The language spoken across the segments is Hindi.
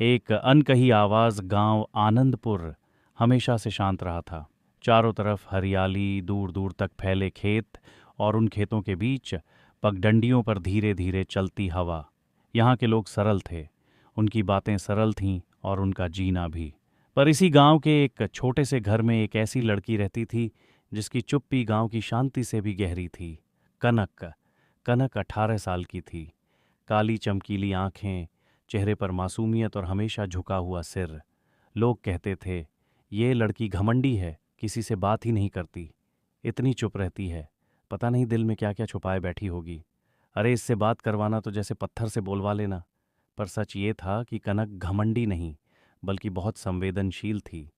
एक अनकही आवाज गांव आनंदपुर हमेशा से शांत रहा था। चारों तरफ हरियाली, दूर दूर तक फैले खेत, और उन खेतों के बीच पगडंडियों पर धीरे धीरे चलती हवा। यहाँ के लोग सरल थे, उनकी बातें सरल थीं और उनका जीना भी। पर इसी गांव के एक छोटे से घर में एक ऐसी लड़की रहती थी जिसकी चुप्पी गांव की शांति से भी गहरी थी। कनक। कनक 18 साल की थी। काली चमकीली आंखें, चेहरे पर मासूमियत और हमेशा झुका हुआ सिर। लोग कहते थे, ये लड़की घमंडी है, किसी से बात ही नहीं करती, इतनी चुप रहती है, पता नहीं दिल में क्या क्या छुपाए बैठी होगी। अरे इससे बात करवाना तो जैसे पत्थर से बोलवा लेना। पर सच ये था कि कनक घमंडी नहीं, बल्कि बहुत संवेदनशील थी।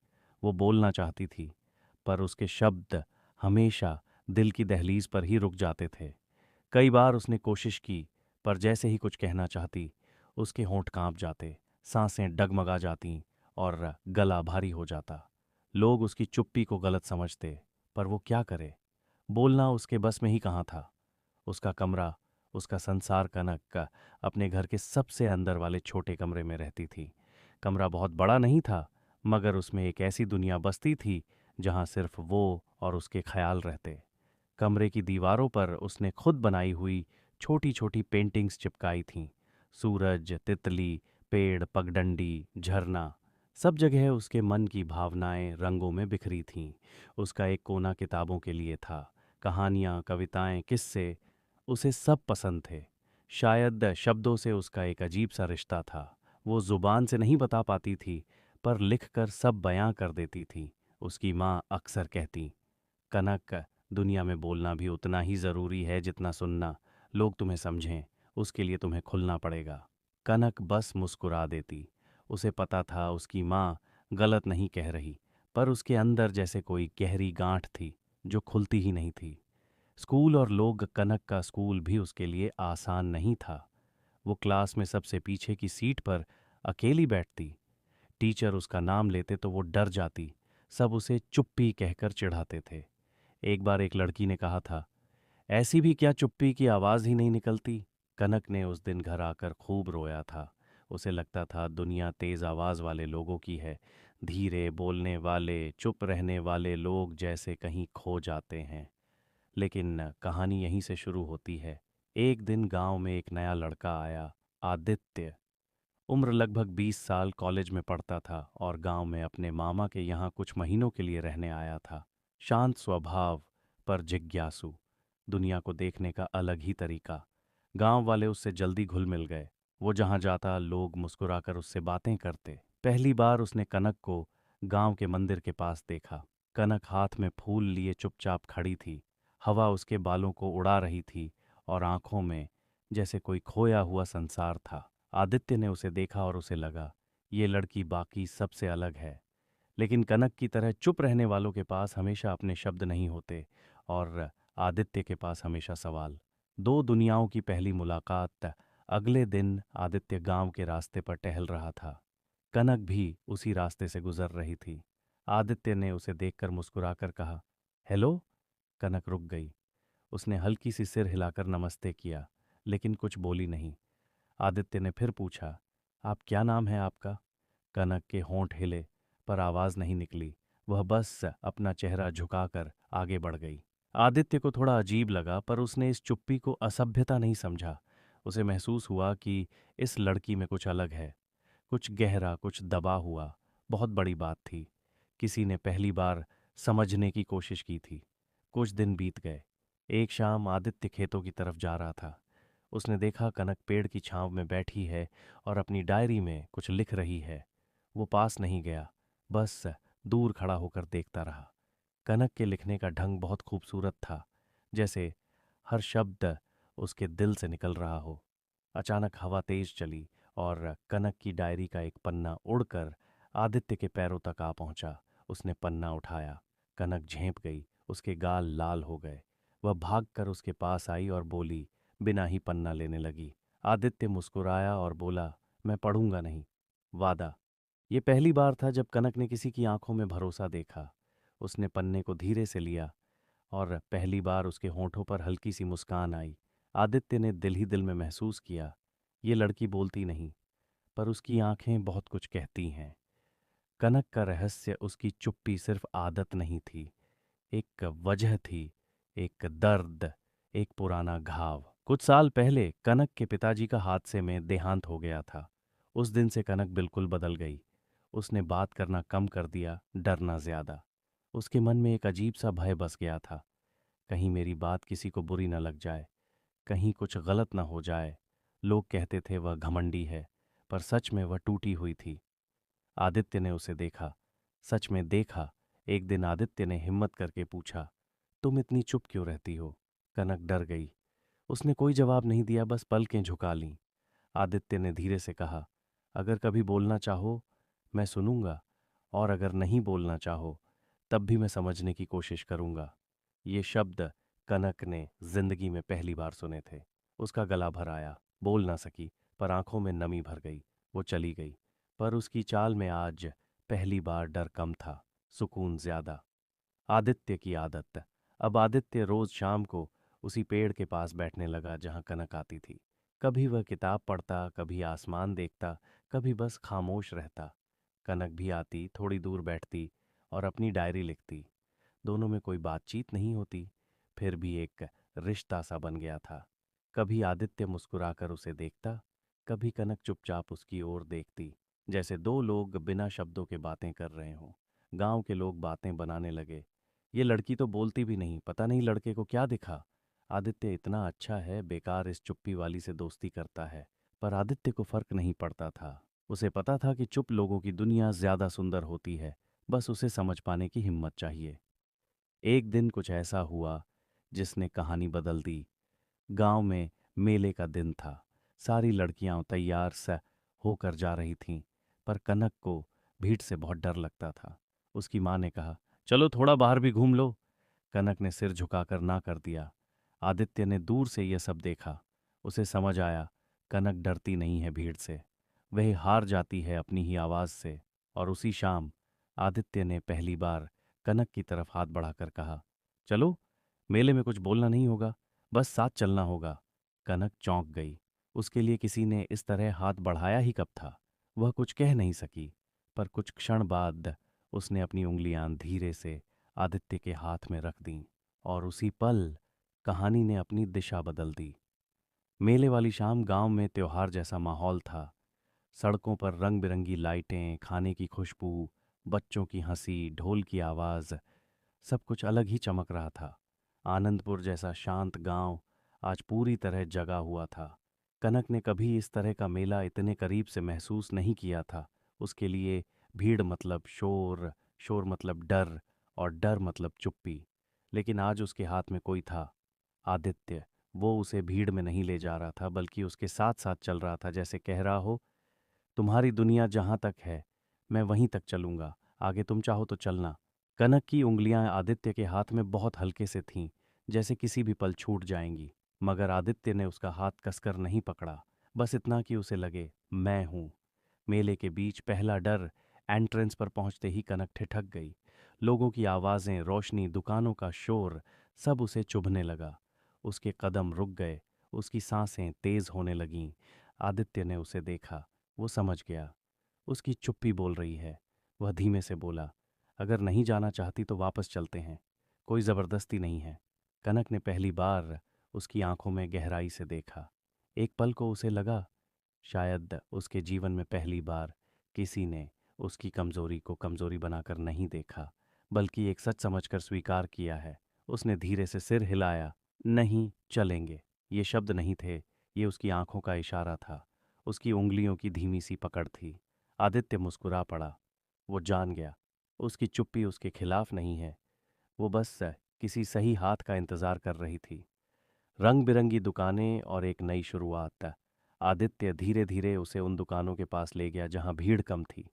वो बोलना चाहती थी, पर उसके शब्द हमेशा दिल की दहलीज पर ही रुक जाते थे। कई बार उसने कोशिश की, पर जैसे ही कुछ कहना चाहती, उसके होंठ कांप जाते, सांसें डगमगा जातीं और गला भारी हो जाता। लोग उसकी चुप्पी को गलत समझते, पर वो क्या करे? बोलना उसके बस में ही कहाँ था। उसका कमरा, उसका संसार। कनक का अपने घर के सबसे अंदर वाले छोटे कमरे में रहती थी। कमरा बहुत बड़ा नहीं था, मगर उसमें एक ऐसी दुनिया बसती थी जहाँ सिर्फ वो और उसके ख्याल रहते। कमरे की दीवारों पर उसने खुद बनाई हुई छोटी छोटी पेंटिंग्स चिपकाई थीं। सूरज, तितली, पेड़, पगडंडी, झरना, सब जगह उसके मन की भावनाएं रंगों में बिखरी थीं। उसका एक कोना किताबों के लिए था। कहानियाँ, कविताएं, किस्से, उसे सब पसंद थे। शायद शब्दों से उसका एक अजीब सा रिश्ता था। वो जुबान से नहीं बता पाती थी, पर लिखकर सब बयां कर देती थी। उसकी माँ अक्सर कहती, कनक, दुनिया में बोलना भी उतना ही ज़रूरी है जितना सुनना। लोग तुम्हें समझें, उसके लिए तुम्हें खुलना पड़ेगा। कनक बस मुस्कुरा देती। उसे पता था उसकी माँ गलत नहीं कह रही, पर उसके अंदर जैसे कोई गहरी गांठ थी जो खुलती ही नहीं थी। स्कूल और लोग। कनक का स्कूल भी उसके लिए आसान नहीं था। वो क्लास में सबसे पीछे की सीट पर अकेली बैठती। टीचर उसका नाम लेते तो वो डर जाती। सब उसे चुप्पी कहकर चिढ़ाते थे। एक बार एक लड़की ने कहा था, ऐसी भी क्या चुप्पी की आवाज़ ही नहीं निकलती। कनक ने उस दिन घर आकर खूब रोया था। उसे लगता था दुनिया तेज आवाज़ वाले लोगों की है। धीरे बोलने वाले, चुप रहने वाले लोग जैसे कहीं खो जाते हैं। लेकिन कहानी यहीं से शुरू होती है। एक दिन गांव में एक नया लड़का आया, आदित्य। उम्र लगभग 20 साल, कॉलेज में पढ़ता था और गांव में अपने मामा के यहाँ कुछ महीनों के लिए रहने आया था। शांत स्वभाव, पर जिज्ञासु। दुनिया को देखने का अलग ही तरीका। गांव वाले उससे जल्दी घुल मिल गए। वो जहाँ जाता, लोग मुस्कुराकर उससे बातें करते। पहली बार उसने कनक को गांव के मंदिर के पास देखा। कनक हाथ में फूल लिए चुपचाप खड़ी थी। हवा उसके बालों को उड़ा रही थी और आंखों में जैसे कोई खोया हुआ संसार था। आदित्य ने उसे देखा और उसे लगा, ये लड़की बाकी सबसे अलग है। लेकिन कनक की तरह चुप रहने वालों के पास हमेशा अपने शब्द नहीं होते, और आदित्य के पास हमेशा सवाल। दो दुनियाओं की पहली मुलाकात। अगले दिन आदित्य गांव के रास्ते पर टहल रहा था। कनक भी उसी रास्ते से गुजर रही थी। आदित्य ने उसे देखकर मुस्कुराकर कहा, हेलो। कनक रुक गई। उसने हल्की सी सिर हिलाकर नमस्ते किया, लेकिन कुछ बोली नहीं। आदित्य ने फिर पूछा, आप, क्या नाम है आपका? कनक के होंठ हिले, पर आवाज नहीं निकली। वह बस अपना चेहरा झुकाकर आगे बढ़ गई। आदित्य को थोड़ा अजीब लगा, पर उसने इस चुप्पी को असभ्यता नहीं समझा। उसे महसूस हुआ कि इस लड़की में कुछ अलग है, कुछ गहरा, कुछ दबा हुआ। बहुत बड़ी बात थी। किसी ने पहली बार समझने की कोशिश की थी। कुछ दिन बीत गए। एक शाम आदित्य खेतों की तरफ जा रहा था। उसने देखा कनक पेड़ की छांव में बैठी है और अपनी डायरी में कुछ लिख रही है। वो पास नहीं गया, बस दूर खड़ा होकर देखता रहा। कनक के लिखने का ढंग बहुत खूबसूरत था, जैसे हर शब्द उसके दिल से निकल रहा हो। अचानक हवा तेज चली और कनक की डायरी का एक पन्ना उड़कर आदित्य के पैरों तक आ पहुंचा। उसने पन्ना उठाया। कनक झेंप गई, उसके गाल लाल हो गए। वह भागकर उसके पास आई और बोली, बिना ही पन्ना लेने लगी। आदित्य मुस्कुराया और बोला, मैं पढ़ूंगा नहीं, वादा। ये पहली बार था जब कनक ने किसी की आंखों में भरोसा देखा। उसने पन्ने को धीरे से लिया और पहली बार उसके होंठों पर हल्की सी मुस्कान आई। आदित्य ने दिल ही दिल में महसूस किया, ये लड़की बोलती नहीं, पर उसकी आंखें बहुत कुछ कहती हैं। कनक का रहस्य उसकी चुप्पी सिर्फ आदत नहीं थी, एक वजह थी, एक दर्द, एक पुराना घाव। कुछ साल पहले कनक के पिताजी का हादसे में देहांत हो गया था। उस दिन से कनक बिल्कुल बदल गई। उसने बात करना कम कर दिया, डरना ज्यादा। उसके मन में एक अजीब सा भय बस गया था। कहीं मेरी बात किसी को बुरी न लग जाए, कहीं कुछ गलत न हो जाए। लोग कहते थे वह घमंडी है, पर सच में वह टूटी हुई थी। आदित्य ने उसे देखा, सच में देखा। एक दिन आदित्य ने हिम्मत करके पूछा, तुम इतनी चुप क्यों रहती हो? कनक डर गई। उसने कोई जवाब नहीं दिया, बस पलकें झुका लीं। आदित्य ने धीरे से कहा, अगर कभी बोलना चाहो मैं सुनूंगा, और अगर नहीं बोलना चाहो तब भी मैं समझने की कोशिश करूंगा। ये शब्द कनक ने जिंदगी में पहली बार सुने थे। उसका गला भर आया, बोल ना सकी, पर आंखों में नमी भर गई। वो चली गई, पर उसकी चाल में आज पहली बार डर कम था, सुकून ज्यादा। आदित्य की आदत। अब आदित्य रोज शाम को उसी पेड़ के पास बैठने लगा जहां कनक आती थी। कभी वह किताब पढ़ता, कभी आसमान देखता, कभी बस खामोश रहता। कनक भी आती, थोड़ी दूर बैठती और अपनी डायरी लिखती। दोनों में कोई बातचीत नहीं होती, फिर भी एक रिश्ता सा बन गया था। कभी आदित्य मुस्कुराकर उसे देखता, कभी कनक चुपचाप उसकी ओर देखती, जैसे दो लोग बिना शब्दों के बातें कर रहे हों। गांव के लोग बातें बनाने लगे, ये लड़की तो बोलती भी नहीं, पता नहीं लड़के को क्या दिखा। आदित्य इतना अच्छा है, बेकार इस चुप्पी वाली से दोस्ती करता है। पर आदित्य को फर्क नहीं पड़ता था। उसे पता था कि चुप लोगों की दुनिया ज्यादा सुंदर होती है, बस उसे समझ पाने की हिम्मत चाहिए। एक दिन कुछ ऐसा हुआ जिसने कहानी बदल दी। गांव में मेले का दिन था। सारी लड़कियां तैयार सा होकर जा रही थीं, पर कनक को भीड़ से बहुत डर लगता था। उसकी माँ ने कहा, चलो थोड़ा बाहर भी घूम लो। कनक ने सिर झुकाकर ना कर दिया। आदित्य ने दूर से यह सब देखा। उसे समझ आया, कनक डरती नहीं है भीड़ से, वह हार जाती है अपनी ही आवाज से। और उसी शाम आदित्य ने पहली बार कनक की तरफ हाथ बढ़ाकर कहा, चलो, मेले में कुछ बोलना नहीं होगा, बस साथ चलना होगा। कनक चौंक गई। उसके लिए किसी ने इस तरह हाथ बढ़ाया ही कब था। वह कुछ कह नहीं सकी, पर कुछ क्षण बाद उसने अपनी उंगलियां धीरे से आदित्य के हाथ में रख दीं, और उसी पल कहानी ने अपनी दिशा बदल दी। मेले वाली शाम गांव में त्योहार जैसा माहौल था। सड़कों पर रंग बिरंगी लाइटें, खाने की खुशबू, बच्चों की हंसी, ढोल की आवाज, सब कुछ अलग ही चमक रहा था। आनंदपुर जैसा शांत गांव आज पूरी तरह जगा हुआ था। कनक ने कभी इस तरह का मेला इतने करीब से महसूस नहीं किया था। उसके लिए भीड़ मतलब शोर, शोर मतलब डर, और डर मतलब चुप्पी। लेकिन आज उसके हाथ में कोई था, आदित्य। वो उसे भीड़ में नहीं ले जा रहा था, बल्कि उसके साथ साथ चल रहा था, जैसे कह रहा हो, तुम्हारी दुनिया जहां तक है मैं वहीं तक चलूंगा, आगे तुम चाहो तो चलना। कनक की उंगलियां आदित्य के हाथ में बहुत हल्के से थीं, जैसे किसी भी पल छूट जाएंगी। मगर आदित्य ने उसका हाथ कसकर नहीं पकड़ा, बस इतना कि उसे लगे मैं हूं। मेले के बीच पहला डर। एंट्रेंस पर पहुंचते ही कनक ठिठक गई। लोगों की आवाजें, रोशनी, दुकानों का शोर, सब उसे चुभने लगा। उसके कदम रुक गए, उसकी सांसें तेज होने लगीं। आदित्य ने उसे देखा, वो समझ गया। उसकी चुप्पी बोल रही है। वह धीमे से बोला, अगर नहीं जाना चाहती तो वापस चलते हैं, कोई जबरदस्ती नहीं है। कनक ने पहली बार उसकी आंखों में गहराई से देखा। एक पल को उसे लगा, शायद उसके जीवन में पहली बार किसी ने उसकी कमजोरी को कमजोरी बनाकर नहीं देखा, बल्कि एक सच समझकर स्वीकार किया है। उसने धीरे से सिर हिलाया, नहीं चलेंगे। ये शब्द नहीं थे, ये उसकी आंखों का इशारा था, उसकी उंगलियों की धीमी सी पकड़ थी। आदित्य मुस्कुरा पड़ा। वो जान गया, उसकी चुप्पी उसके खिलाफ नहीं है, वो बस किसी सही हाथ का इंतजार कर रही थी। रंग बिरंगी दुकानें और एक नई शुरुआत। आदित्य धीरे धीरे उसे उन दुकानों के पास ले गया जहां भीड़ कम थी।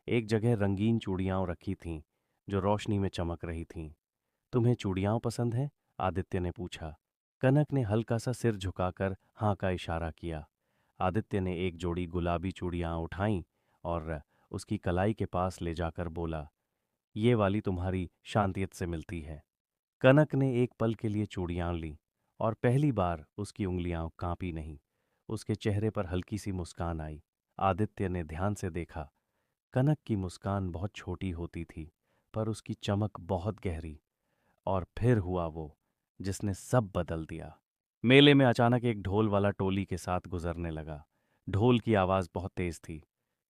एक जगह रंगीन चूड़ियां रखी थीं जो रोशनी में चमक रही थीं। तुम्हें चूड़ियां पसंद हैं? आदित्य ने पूछा। कनक ने हल्का सा सिर झुकाकर हाँ का इशारा किया। आदित्य ने एक जोड़ी गुलाबी चूड़ियां उठाईं और उसकी कलाई के पास ले जाकर बोला, ये वाली तुम्हारी शांतियत से मिलती है। कनक ने एक पल के लिए चूड़ियां लीं, और पहली बार उसकी उंगलियां कांपी नहीं। उसके चेहरे पर हल्की सी मुस्कान आई। आदित्य ने ध्यान से देखा। कनक की मुस्कान बहुत छोटी होती थी, पर उसकी चमक बहुत गहरी। और फिर हुआ वो जिसने सब बदल दिया। मेले में अचानक एक ढोल वाला टोली के साथ गुजरने लगा। ढोल की आवाज बहुत तेज थी।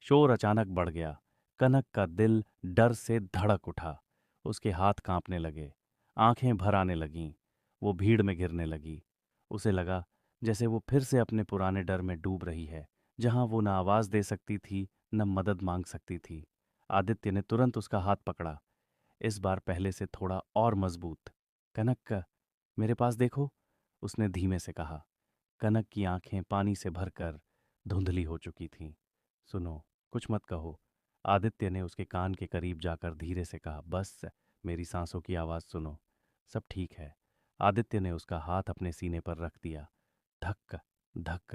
शोर अचानक बढ़ गया। कनक का दिल डर से धड़क उठा। उसके हाथ कांपने लगे, आंखें भर आने लगीं। वो भीड़ में गिरने लगी। उसे लगा जैसे वो फिर से अपने पुराने डर में डूब रही है, जहां वो न आवाज दे सकती थी, न मदद मांग सकती थी। आदित्य ने तुरंत उसका हाथ पकड़ा, इस बार पहले से थोड़ा और मजबूत। कनक, मेरे पास देखो, उसने धीमे से कहा। कनक की आंखें पानी से भरकर धुंधली हो चुकी थीं। सुनो, कुछ मत कहो। आदित्य ने उसके कान के करीब जाकर धीरे से कहा, बस मेरी सांसों की आवाज सुनो, सब ठीक है। आदित्य ने उसका हाथ अपने सीने पर रख दिया। धक धक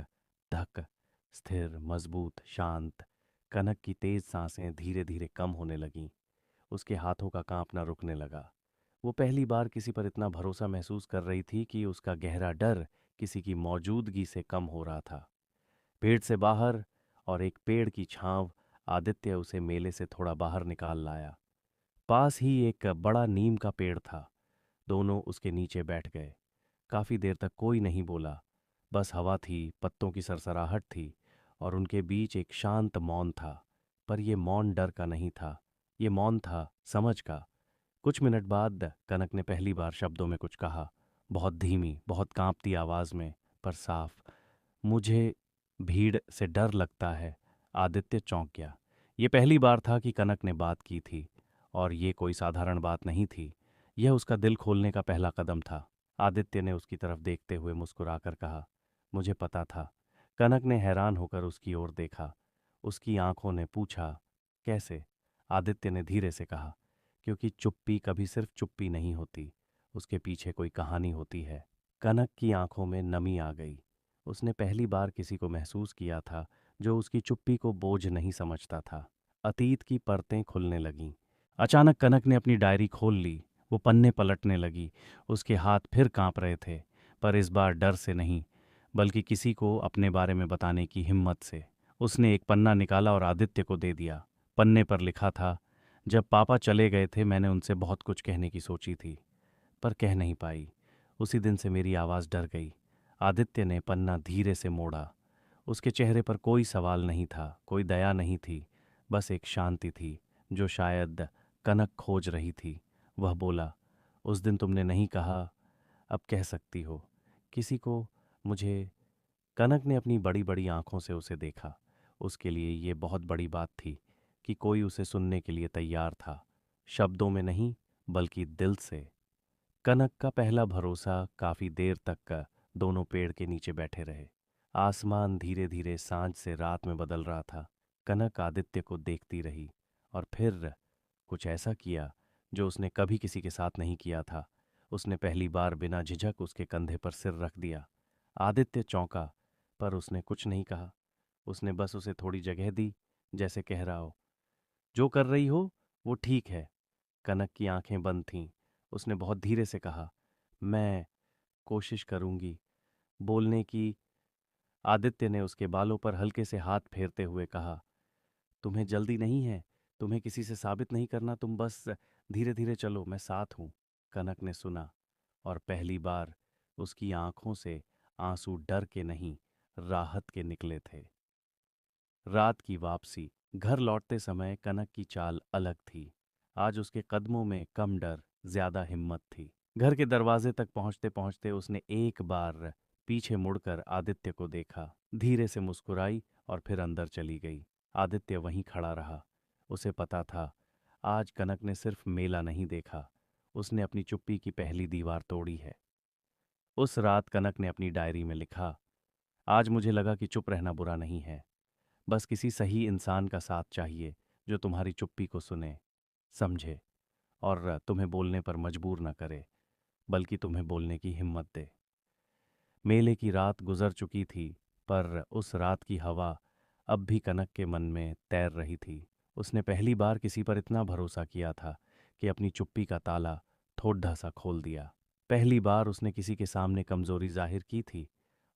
धक, स्थिर, मजबूत, शांत। कनक की तेज सांसें धीरे धीरे कम होने लगीं। उसके हाथों का कांपना रुकने लगा। वो पहली बार किसी पर इतना भरोसा महसूस कर रही थी कि उसका गहरा डर किसी की मौजूदगी से कम हो रहा था। पेड़ से बाहर और एक पेड़ की छांव, आदित्य उसे मेले से थोड़ा बाहर निकाल लाया। पास ही एक बड़ा नीम का पेड़ था। दोनों उसके नीचे बैठ गए। काफी देर तक कोई नहीं बोला। बस हवा थी, पत्तों की सरसराहट थी, और उनके बीच एक शांत मौन था। पर यह मौन डर का नहीं था, ये मौन था समझ का। कुछ मिनट बाद कनक ने पहली बार शब्दों में कुछ कहा, बहुत धीमी, बहुत कांपती आवाज में, पर साफ। मुझे भीड़ से डर लगता है। आदित्य चौंक गया। ये पहली बार था कि कनक ने बात की थी, और ये कोई साधारण बात नहीं थी। यह उसका दिल खोलने का पहला कदम था। आदित्य ने उसकी तरफ देखते हुए मुस्कुराकर कहा, मुझे पता था। कनक ने हैरान होकर उसकी ओर देखा। उसकी आंखों ने पूछा, कैसे? आदित्य ने धीरे से कहा, क्योंकि चुप्पी कभी सिर्फ चुप्पी नहीं होती, उसके पीछे कोई कहानी होती है। कनक की आंखों में नमी आ गई। उसने पहली बार किसी को महसूस किया था जो उसकी चुप्पी को बोझ नहीं समझता था। अतीत की परतें खुलने लगीं। अचानक कनक ने अपनी डायरी खोल ली। वो पन्ने पलटने लगी। उसके हाथ फिर कांप रहे थे, पर इस बार डर से नहीं, बल्कि किसी को अपने बारे में बताने की हिम्मत से। उसने एक पन्ना निकाला और आदित्य को दे दिया। पन्ने पर लिखा था, जब पापा चले गए थे मैंने उनसे बहुत कुछ कहने की सोची थी, पर कह नहीं पाई। उसी दिन से मेरी आवाज़ डर गई। आदित्य ने पन्ना धीरे से मोड़ा। उसके चेहरे पर कोई सवाल नहीं था, कोई दया नहीं थी, बस एक शांति थी जो शायद कनक खोज रही थी। वह बोला, उस दिन तुमने नहीं कहा, अब कह सकती हो किसी को, मुझे। कनक ने अपनी बड़ी बड़ी आंखों से उसे देखा। उसके लिए ये बहुत बड़ी बात थी कि कोई उसे सुनने के लिए तैयार था, शब्दों में नहीं, बल्कि दिल से। कनक का पहला भरोसा काफी देर तक दोनों पेड़ के नीचे बैठे रहे। आसमान धीरे धीरे सांझ से रात में बदल रहा था। कनक आदित्य को देखती रही, और फिर कुछ ऐसा किया जो उसने कभी किसी के साथ नहीं किया था। उसने पहली बार बिना झिझक उसके कंधे पर सिर रख दिया। आदित्य चौंका, पर उसने कुछ नहीं कहा। उसने बस उसे थोड़ी जगह दी, जैसे कह रहा हो, जो कर रही हो वो ठीक है। कनक की आंखें बंद थीं। उसने बहुत धीरे से कहा, मैं कोशिश करूंगी बोलने की। आदित्य ने उसके बालों पर हल्के से हाथ फेरते हुए कहा, तुम्हें जल्दी नहीं है, तुम्हें किसी से साबित नहीं करना, तुम बस धीरे धीरे चलो, मैं साथ हूं। कनक ने सुना, और पहली बार उसकी आंखों से आंसू डर के नहीं, राहत के निकले थे। रात की वापसी। घर लौटते समय कनक की चाल अलग थी। आज उसके कदमों में कम डर, ज्यादा हिम्मत थी। घर के दरवाजे तक पहुंचते पहुंचते उसने एक बार पीछे मुड़कर आदित्य को देखा, धीरे से मुस्कुराई और फिर अंदर चली गई। आदित्य वहीं खड़ा रहा। उसे पता था, आज कनक ने सिर्फ मेला नहीं देखा, उसने अपनी चुप्पी की पहली दीवार तोड़ी है। उस रात कनक ने अपनी डायरी में लिखा, आज मुझे लगा कि चुप रहना बुरा नहीं है, बस किसी सही इंसान का साथ चाहिए जो तुम्हारी चुप्पी को सुने, समझे, और तुम्हें बोलने पर मजबूर न करे, बल्कि तुम्हें बोलने की हिम्मत दे। मेले की रात गुजर चुकी थी, पर उस रात की हवा अब भी कनक के मन में तैर रही थी। उसने पहली बार किसी पर इतना भरोसा किया था कि अपनी चुप्पी का ताला थोड़ा सा खोल दिया। पहली बार उसने किसी के सामने कमजोरी जाहिर की थी,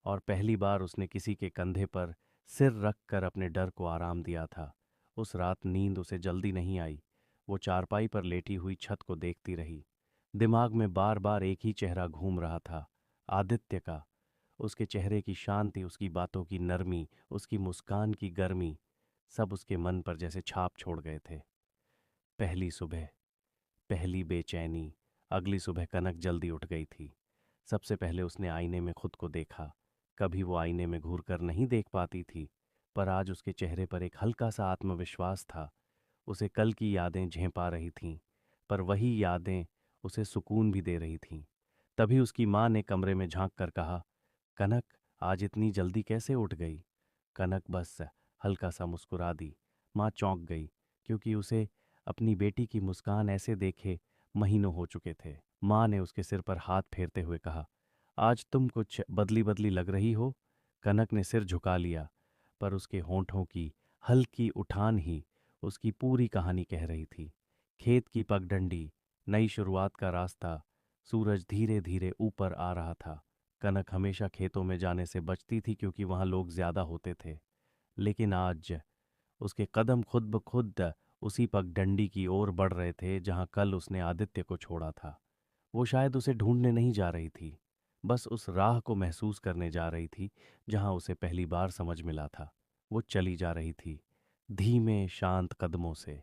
और पहली बार उसने किसी के कंधे पर सिर रख कर अपने डर को आराम दिया था। उस रात नींद उसे जल्दी नहीं आई। वो चारपाई पर लेटी हुई छत को देखती रही। दिमाग में बार बार एक ही चेहरा घूम रहा था, आदित्य का। उसके चेहरे की शांति, उसकी बातों की नरमी, उसकी मुस्कान की गर्मी, सब उसके मन पर जैसे छाप छोड़ गए थे। पहली सुबह, पहली बेचैनी। अगली सुबह कनक जल्दी उठ गई थी। सबसे पहले उसने आईने में खुद को देखा। कभी वो आईने में घूर कर नहीं देख पाती थी, पर आज उसके चेहरे पर एक हल्का सा आत्मविश्वास था। उसे कल की यादें झेंपा रही थीं, पर वही यादें उसे सुकून भी दे रही थीं। तभी उसकी माँ ने कमरे में झांक कर कहा, कनक, आज इतनी जल्दी कैसे उठ गई? कनक बस हल्का सा मुस्कुरा दी। माँ चौंक गई, क्योंकि उसे अपनी बेटी की मुस्कान ऐसे देखे महीनों हो चुके थे। माँ ने उसके सिर पर हाथ फेरते हुए कहा, आज तुम कुछ बदली बदली लग रही हो। कनक ने सिर झुका लिया, पर उसके होंठों की हल्की उठान ही उसकी पूरी कहानी कह रही थी। खेत की पगडंडी, नई शुरुआत का रास्ता, सूरज धीरे धीरे ऊपर आ रहा था। कनक हमेशा खेतों में जाने से बचती थी, क्योंकि वहां लोग ज्यादा होते थे। लेकिन आज उसके कदम खुद ब खुद उसी पगडंडी की ओर बढ़ रहे थे जहां कल उसने आदित्य को छोड़ा था। वो शायद उसे ढूंढने नहीं जा रही थी, बस उस राह को महसूस करने जा रही थी जहां उसे पहली बार समझ मिला था। वो चली जा रही थी, धीमे शांत कदमों से।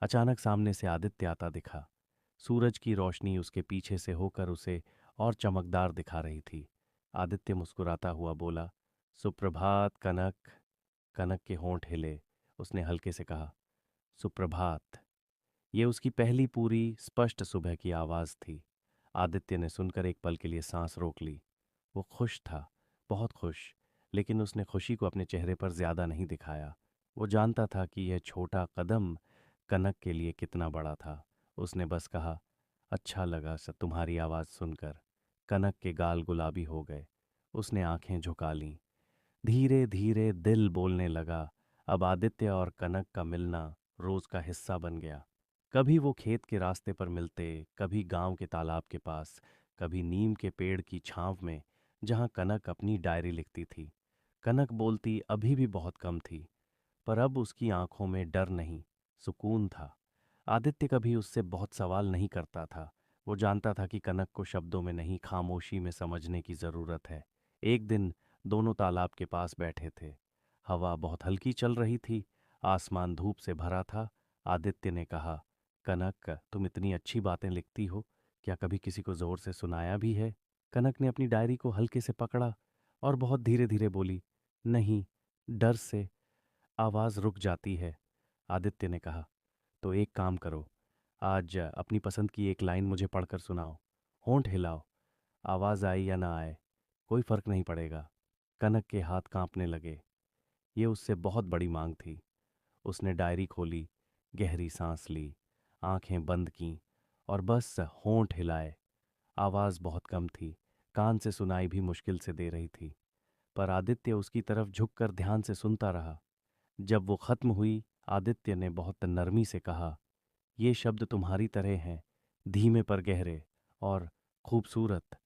अचानक सामने से आदित्य आता दिखा। सूरज की रोशनी उसके पीछे से होकर उसे और चमकदार दिखा रही थी। आदित्य मुस्कुराता हुआ बोला, सुप्रभात कनक। कनक के होंठ हिले। उसने हल्के से कहा, सुप्रभात। ये उसकी पहली पूरी स्पष्ट सुबह की आवाज थी। आदित्य ने सुनकर एक पल के लिए सांस रोक ली। वो खुश था, बहुत खुश, लेकिन उसने खुशी को अपने चेहरे पर ज्यादा नहीं दिखाया। वो जानता था कि यह छोटा कदम कनक के लिए कितना बड़ा था। उसने बस कहा, अच्छा लगा तुम्हारी आवाज सुनकर। कनक के गाल गुलाबी हो गए। उसने आंखें झुका लीं। धीरे धीरे दिल बोलने लगा। अब आदित्य और कनक का मिलना रोज का हिस्सा बन गया। कभी वो खेत के रास्ते पर मिलते, कभी गांव के तालाब के पास, कभी नीम के पेड़ की छांव में, जहां कनक अपनी डायरी लिखती थी। कनक बोलती अभी भी बहुत कम थी, पर अब उसकी आंखों में डर नहीं, सुकून था। आदित्य कभी उससे बहुत सवाल नहीं करता था। वो जानता था कि कनक को शब्दों में नहीं, खामोशी में समझने की जरूरत है। एक दिन दोनों तालाब के पास बैठे थे। हवा बहुत हल्की चल रही थी, आसमान धूप से भरा था। आदित्य ने कहा, कनक, तुम इतनी अच्छी बातें लिखती हो, क्या कभी किसी को जोर से सुनाया भी है? कनक ने अपनी डायरी को हल्के से पकड़ा और बहुत धीरे धीरे बोली, नहीं, डर से आवाज रुक जाती है। आदित्य ने कहा, तो एक काम करो, आज अपनी पसंद की एक लाइन मुझे पढ़कर सुनाओ। होंठ हिलाओ, आवाज आए या ना आए, कोई फर्क नहीं पड़ेगा। कनक के हाथ कांपने लगे। ये उससे बहुत बड़ी मांग थी। उसने डायरी खोली, गहरी सांस ली, आंखें बंद कीं और बस होंठ हिलाए। आवाज बहुत कम थी, कान से सुनाई भी मुश्किल से दे रही थी, पर आदित्य उसकी तरफ झुककर ध्यान से सुनता रहा। जब वो खत्म हुई, आदित्य ने बहुत नरमी से कहा, ये शब्द तुम्हारी तरह हैं, धीमे पर गहरे और खूबसूरत।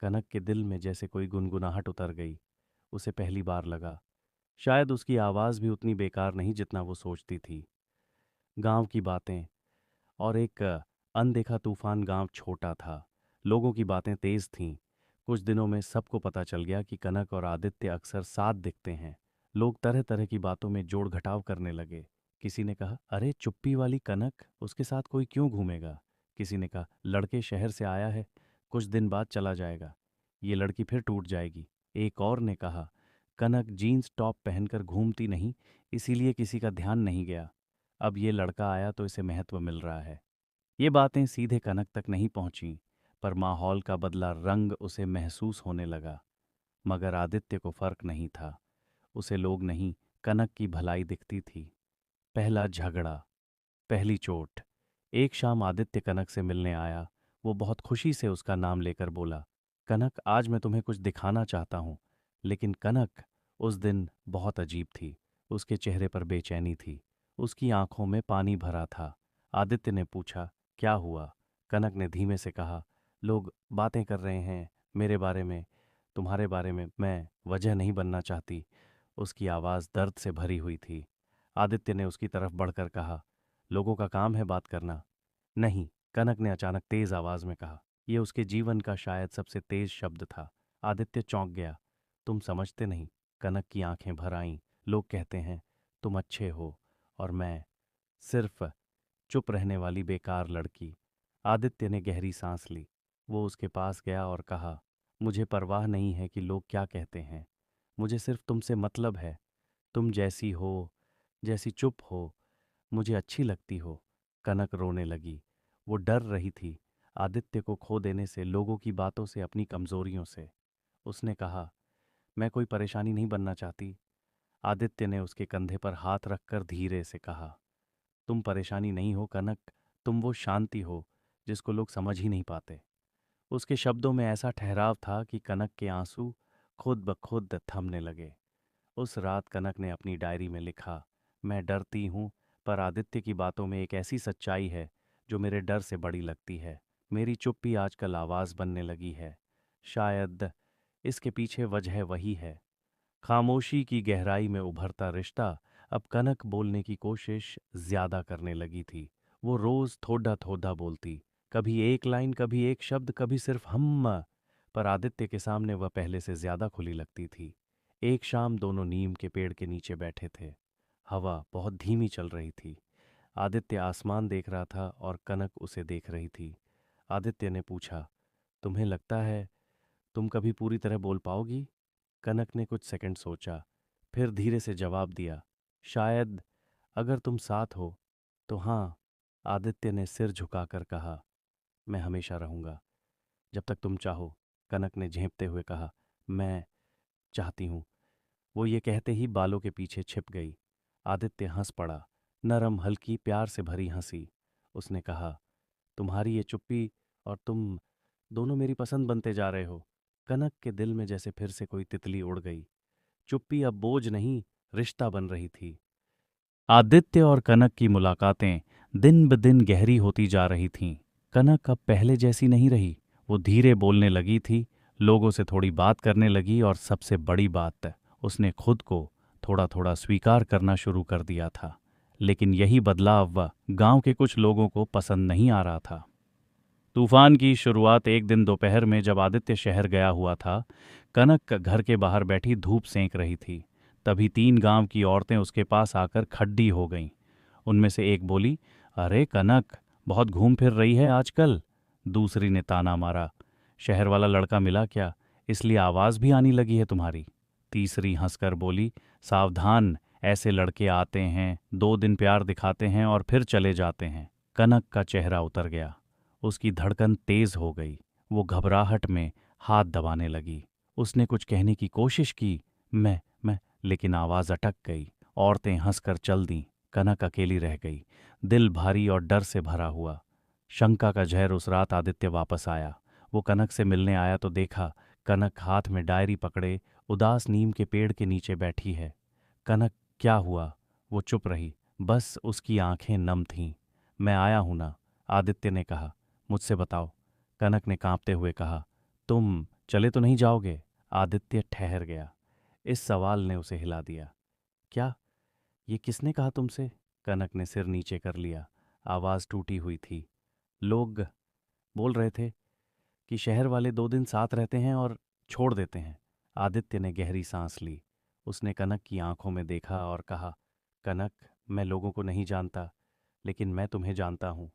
कनक के दिल में जैसे कोई गुनगुनाहट उतर गई। उसे पहली बार लगा, शायद उसकी आवाज भी उतनी बेकार नहीं जितना वो सोचती थी। गांव की बातें और एक अनदेखा तूफान। गांव छोटा था, लोगों की बातें तेज थीं। कुछ दिनों में सबको पता चल गया कि कनक और आदित्य अक्सर साथ दिखते हैं। लोग तरह तरह की बातों में जोड़ घटाव करने लगे। किसी ने कहा, अरे चुप्पी वाली कनक, उसके साथ कोई क्यों घूमेगा? किसी ने कहा, लड़के शहर से आया है, कुछ दिन बाद चला जाएगा, ये लड़की फिर टूट जाएगी। एक और ने कहा, कनक जीन्स टॉप पहनकर घूमती नहीं, इसीलिए किसी का ध्यान नहीं गया, अब ये लड़का आया तो इसे महत्व मिल रहा है। ये बातें सीधे कनक तक नहीं पहुंचीं, पर माहौल का बदला रंग उसे महसूस होने लगा। मगर आदित्य को फर्क नहीं था। उसे लोग नहीं, कनक की भलाई दिखती थी। पहला झगड़ा, पहली चोट। एक शाम आदित्य कनक से मिलने आया। वो बहुत खुशी से उसका नाम लेकर बोला, कनक, आज मैं तुम्हें कुछ दिखाना चाहता हूं। लेकिन कनक उस दिन बहुत अजीब थी। उसके चेहरे पर बेचैनी थी, उसकी आंखों में पानी भरा था। आदित्य ने पूछा, क्या हुआ? कनक ने धीमे से कहा, लोग बातें कर रहे हैं मेरे बारे में, तुम्हारे बारे में। मैं वजह नहीं बनना चाहती। उसकी आवाज़ दर्द से भरी हुई थी। आदित्य ने उसकी तरफ बढ़कर कहा, लोगों का काम है बात करना। नहीं, कनक ने अचानक तेज आवाज में कहा। यह उसके जीवन का शायद सबसे तेज शब्द था। आदित्य चौंक गया। तुम समझते नहीं। कनक की आंखें भर आईं। लोग कहते हैं तुम अच्छे हो, और मैं सिर्फ चुप रहने वाली बेकार लड़की। आदित्य ने गहरी सांस ली। वो उसके पास गया और कहा, मुझे परवाह नहीं है कि लोग क्या कहते हैं। मुझे सिर्फ तुमसे मतलब है। तुम जैसी हो, जैसी चुप हो, मुझे अच्छी लगती हो। कनक रोने लगी। वो डर रही थी, आदित्य को खो देने से, लोगों की बातों से, अपनी कमजोरियों से। उसने कहा, मैं कोई परेशानी नहीं बनना चाहती। आदित्य ने उसके कंधे पर हाथ रखकर धीरे से कहा, तुम परेशानी नहीं हो कनक, तुम वो शांति हो जिसको लोग समझ ही नहीं पाते। उसके शब्दों में ऐसा ठहराव था कि कनक के आंसू खुद ब खुद थमने लगे। उस रात कनक ने अपनी डायरी में लिखा, मैं डरती हूँ, पर आदित्य की बातों में एक ऐसी सच्चाई है जो मेरे डर से बड़ी लगती है। मेरी चुप्पी आजकल आवाज़ बनने लगी है। शायद इसके पीछे वजह वही है। खामोशी की गहराई में उभरता रिश्ता। अब कनक बोलने की कोशिश ज्यादा करने लगी थी। वो रोज थोड़ा थोड़ा बोलती, कभी एक लाइन, कभी एक शब्द, कभी सिर्फ हम। पर आदित्य के सामने वह पहले से ज्यादा खुली लगती थी। एक शाम दोनों नीम के पेड़ के नीचे बैठे थे। हवा बहुत धीमी चल रही थी। आदित्य आसमान देख रहा था और कनक उसे देख रही थी। आदित्य ने पूछा, तुम्हें लगता है तुम कभी पूरी तरह बोल पाओगी? कनक ने कुछ सेकंड सोचा, फिर धीरे से जवाब दिया, शायद, अगर तुम साथ हो तो हाँ। आदित्य ने सिर झुकाकर कहा, मैं हमेशा रहूंगा, जब तक तुम चाहो। कनक ने झेंपते हुए कहा, मैं चाहती हूँ। वो ये कहते ही बालों के पीछे छिप गई। आदित्य हंस पड़ा, नरम, हल्की, प्यार से भरी हंसी। उसने कहा, तुम्हारी ये चुप्पी और तुम दोनों मेरी पसंद बनते जा रहे हो। कनक के दिल में जैसे फिर से कोई तितली उड़ गई। चुप्पी अब बोझ नहीं, रिश्ता बन रही थी। आदित्य और कनक की मुलाकातें दिन ब दिन गहरी होती जा रही थीं। कनक अब पहले जैसी नहीं रही। वो धीरे बोलने लगी थी, लोगों से थोड़ी बात करने लगी, और सबसे बड़ी बात, उसने खुद को थोड़ा थोड़ा स्वीकार करना शुरू कर दिया था। लेकिन यही बदलाव गांव के कुछ लोगों को पसंद नहीं आ रहा था। तूफान की शुरुआत एक दिन दोपहर में, जब आदित्य शहर गया हुआ था। कनक घर के बाहर बैठी धूप सेंक रही थी। तभी 3 गांव की औरतें उसके पास आकर खड्डी हो गईं। उनमें से एक बोली, अरे कनक, बहुत घूम फिर रही है आजकल। दूसरी ने ताना मारा, शहर वाला लड़का मिला क्या, इसलिए आवाज भी आनी लगी है तुम्हारी। तीसरी हंसकर बोली, सावधान, ऐसे लड़के आते हैं, 2 दिन प्यार दिखाते हैं और फिर चले जाते हैं। कनक का चेहरा उतर गया। उसकी धड़कन तेज हो गई। वो घबराहट में हाथ दबाने लगी। उसने कुछ कहने की कोशिश की, मैं, लेकिन आवाज अटक गई। औरतें हंसकर चल दीं। कनक अकेली रह गई, दिल भारी और डर से भरा हुआ। शंका का जहर उस रात आदित्य वापस आया। वो कनक से मिलने आया तो देखा, कनक हाथ में डायरी पकड़े उदास नीम के पेड़ के नीचे बैठी है। कनक, क्या हुआ? वो चुप रही, बस उसकी आंखें नम थीं। मैं आया हूं ना, आदित्य ने कहा, मुझसे बताओ। कनक ने कांपते हुए कहा, तुम चले तो नहीं जाओगे? आदित्य ठहर गया। इस सवाल ने उसे हिला दिया। क्या? ये किसने कहा तुमसे? कनक ने सिर नीचे कर लिया। आवाज टूटी हुई थी। लोग बोल रहे थे कि शहर वाले 2 दिन साथ रहते हैं और छोड़ देते हैं। आदित्य ने गहरी सांस ली। उसने कनक की आंखों में देखा और कहा, कनक, मैं लोगों को नहीं जानता, लेकिन मैं तुम्हें जानता हूं।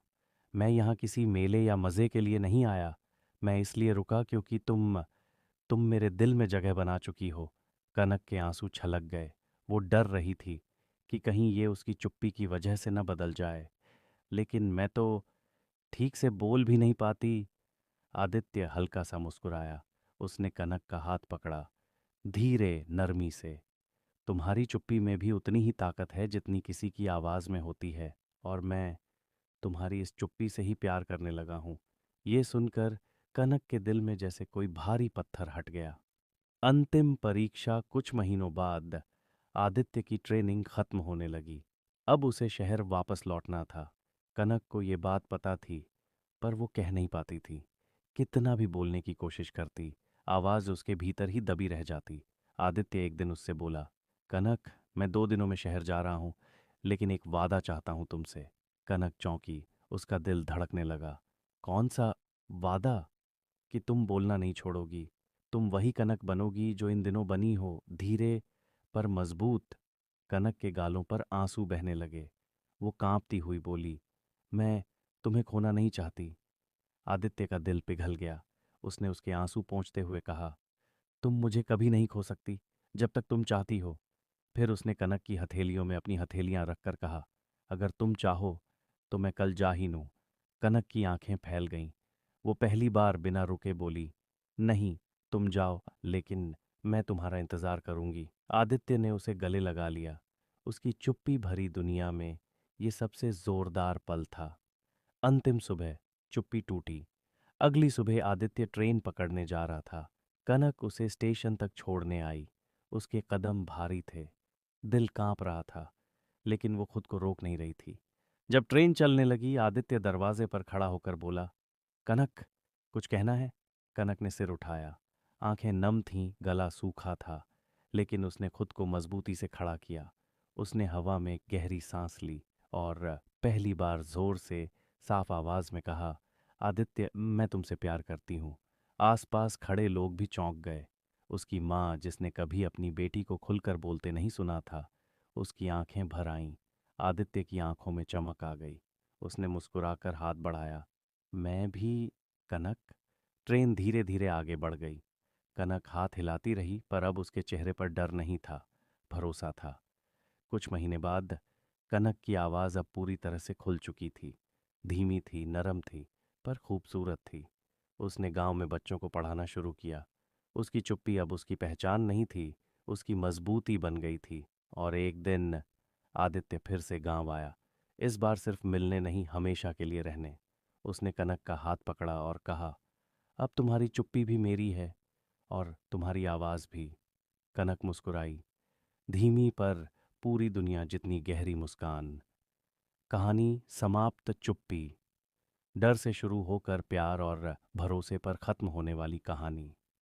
मैं यहाँ किसी मेले या मज़े के लिए नहीं आया। मैं इसलिए रुका क्योंकि तुम मेरे दिल में जगह बना चुकी हो। कनक के आंसू छलक गए। वो डर रही थी कि कहीं ये उसकी चुप्पी की वजह से न बदल जाए। लेकिन मैं तो ठीक से बोल भी नहीं पाती। आदित्य हल्का सा मुस्कुराया। उसने कनक का हाथ पकड़ा, धीरे, नरमी से। तुम्हारी चुप्पी में भी उतनी ही ताकत है जितनी किसी की आवाज़ में होती है, और मैं तुम्हारी इस चुप्पी से ही प्यार करने लगा हूं। ये सुनकर कनक के दिल में जैसे कोई भारी पत्थर हट गया। अंतिम परीक्षा कुछ महीनों बाद। आदित्य की ट्रेनिंग खत्म होने लगी। अब उसे शहर वापस लौटना था। कनक को ये बात पता थी, पर वो कह नहीं पाती थी। कितना भी बोलने की कोशिश करती, आवाज उसके भीतर ही दबी रह जाती। आदित्य एक दिन उससे बोला, कनक, मैं 2 दिनों में शहर जा रहा हूँ, लेकिन एक वादा चाहता हूँ तुमसे। कनक चौंकी, उसका दिल धड़कने लगा। कौन सा वादा? कि तुम बोलना नहीं छोड़ोगी। तुम वही कनक बनोगी जो इन दिनों बनी हो, धीरे पर मजबूत। कनक के गालों पर आंसू बहने लगे। वो कांपती हुई बोली, मैं तुम्हें खोना नहीं चाहती। आदित्य का दिल पिघल गया। उसने उसके आंसू पोंछते हुए कहा, तुम मुझे कभी नहीं खो सकती, जब तक तुम चाहती हो। फिर उसने कनक की हथेलियों में अपनी हथेलियां रखकर कहा, अगर तुम चाहो तो मैं कल जा ही लूं। कनक की आंखें फैल गईं। वो पहली बार बिना रुके बोली, नहीं, तुम जाओ, लेकिन मैं तुम्हारा इंतजार करूंगी। आदित्य ने उसे गले लगा लिया। उसकी चुप्पी भरी दुनिया में ये सबसे जोरदार पल था। अंतिम सुबह चुप्पी टूटी। अगली सुबह आदित्य ट्रेन पकड़ने जा रहा था। कनक उसे स्टेशन तक छोड़ने आई। उसके कदम भारी थे, दिल कांप रहा था, लेकिन वो खुद को रोक नहीं रही थी। जब ट्रेन चलने लगी, आदित्य दरवाजे पर खड़ा होकर बोला, कनक, कुछ कहना है? कनक ने सिर उठाया। आंखें नम थीं, गला सूखा था, लेकिन उसने खुद को मजबूती से खड़ा किया। उसने हवा में गहरी सांस ली और पहली बार जोर से साफ आवाज में कहा, आदित्य, मैं तुमसे प्यार करती हूँ। आसपास खड़े लोग भी चौंक गए। उसकी माँ, जिसने कभी अपनी बेटी को खुलकर बोलते नहीं सुना था, उसकी आंखें भर आईं। आदित्य की आंखों में चमक आ गई। उसने मुस्कुराकर हाथ बढ़ाया। मैं भी। कनक। ट्रेन धीरे धीरे आगे बढ़ गई। कनक हाथ हिलाती रही, पर अब उसके चेहरे पर डर नहीं था, भरोसा था। कुछ महीने बाद कनक की आवाज़ अब पूरी तरह से खुल चुकी थी। धीमी थी, नरम थी, पर खूबसूरत थी। उसने गांव में बच्चों को पढ़ाना शुरू किया। उसकी चुप्पी अब उसकी पहचान नहीं थी, उसकी मजबूती बन गई थी। और एक दिन आदित्य फिर से गांव आया। इस बार सिर्फ मिलने नहीं, हमेशा के लिए रहने। उसने कनक का हाथ पकड़ा और कहा, अब तुम्हारी चुप्पी भी मेरी है, और तुम्हारी आवाज़ भी। कनक मुस्कुराई, धीमी पर पूरी दुनिया जितनी गहरी मुस्कान। कहानी समाप्त। चुप्पी। डर से शुरू होकर प्यार और भरोसे पर खत्म होने वाली कहानी।